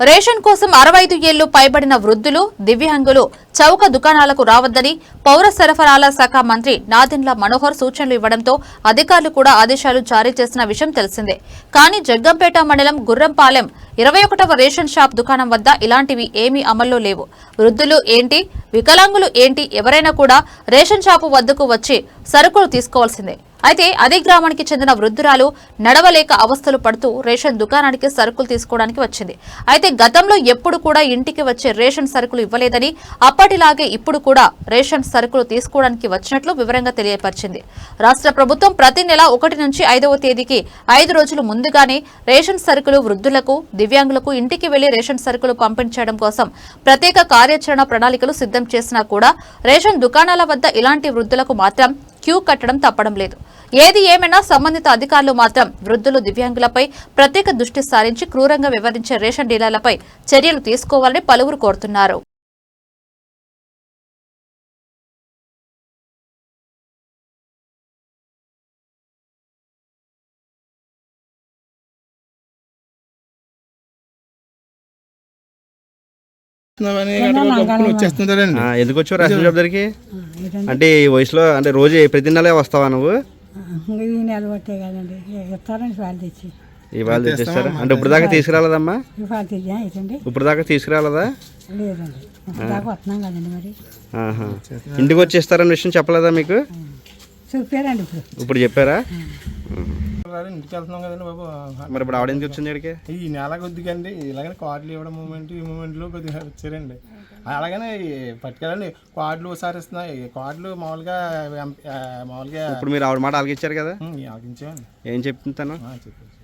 Ration కోసం 65 ఏళ్లు పైబడిన వృద్ధులు, దివ్యాంగులు చౌక దుకాణాలకు రావద్దని పౌర సరఫరాల శాఖ మంత్రి నాదెండ్ల మనోహర్ సూచనలు ఇవ్వడంతో అధికారులు కూడా ఆదేశాలు జారీ చేసిన విషయం తెలిసిందే. కానీ జగ్గంపేట మండలం గుర్రంపాలెం 21వ రేషన్ షాప్ దుకాణం వద్ద ఇలాంటివి ఏమీ అమల్లో లేవు. వృద్ధులు ఏంటి, వికలాంగులు ఏంటి, ఎవరైనా కూడా రేషన్ షాపు వద్దకు వచ్చి సరుకులు తీసుకోవాల్సిందే. అయితే అదే గ్రామానికి చెందిన వృద్ధురాలు నడవలేక అవస్థలు పడుతూ రేషన్ దుకాణానికి సరుకులు తీసుకోవడానికి వచ్చింది. అయితే గతంలో ఎప్పుడు కూడా ఇంటికి వచ్చే రేషన్ సరుకులు ఇవ్వలేదని, అప్పటిలాగే ఇప్పుడు కూడా రేషన్ సరుకులు తీసుకోవడానికి వచ్చినట్లు వివరంగా తెలియపరిచింది. రాష్ట్ర ప్రభుత్వం ప్రతి నెల 1 నుంచి 5వ తేదీకి 5 రోజులు ముందుగానే రేషన్ సరుకులు వృద్ధులకు, దివ్యాంగులకు ఇంటికి వెళ్లి రేషన్ సరుకులు పంపించడం కోసం ప్రత్యేక కార్యాచరణ ప్రణాళికలు సిద్ధం చేసినా కూడా రేషన్ దుకాణాల వద్ద ఇలాంటి వృద్ధులకు మాత్రం క్యూ కట్టడం తప్పడం లేదు. ఏది ఏమైనా సంబంధిత అధికారులు మాత్రం వృద్ధులు, దివ్యాంగులపై ప్రత్యేక దృష్టి సారించి క్రూరంగా వ్యవహరించే రేషన్ డీలర్లపై చర్యలు తీసుకోవాలని పలువురు కోరుతున్నారు. ఎందుకు వచ్చావు రేషన్ షాప్ దగ్గరికి? అంటే ఈ వయసులో అంటే రోజు ప్రతి నెల వస్తావా నువ్వు? ఇవాళ తెచ్చిస్తారా? అంటే ఇప్పుడు దాకా తీసుకురాలేదమ్మా? ఇప్పుడు దాకా తీసుకురాలేదా? ఇంటికి వచ్చి ఇస్తారన్న విషయం చెప్పలేదా మీకు? ఇప్పుడు చెప్పారా? ఇంటికి వెళ్తున్నాం కదండి బాబు. మరి ఇప్పుడు ఆవిడ ఎందుకు వచ్చింది ఇక్కడికి? ఈ నెల కొద్దిగండి ఇలాగనే కార్డులు ఇవ్వడం ఈ మూమెంట్లో కొద్దిగా వచ్చారండి. అలాగనే పట్టుకెళ్ళండి కార్డులు ఒకసారి ఇస్తున్నాయి. కార్డులు మామూలుగా ఇప్పుడు మీరు ఆవిడ మాట ఆలకించారు కదా? ఆలకించామండి. ఏం చెప్తాను? చెప్పేసి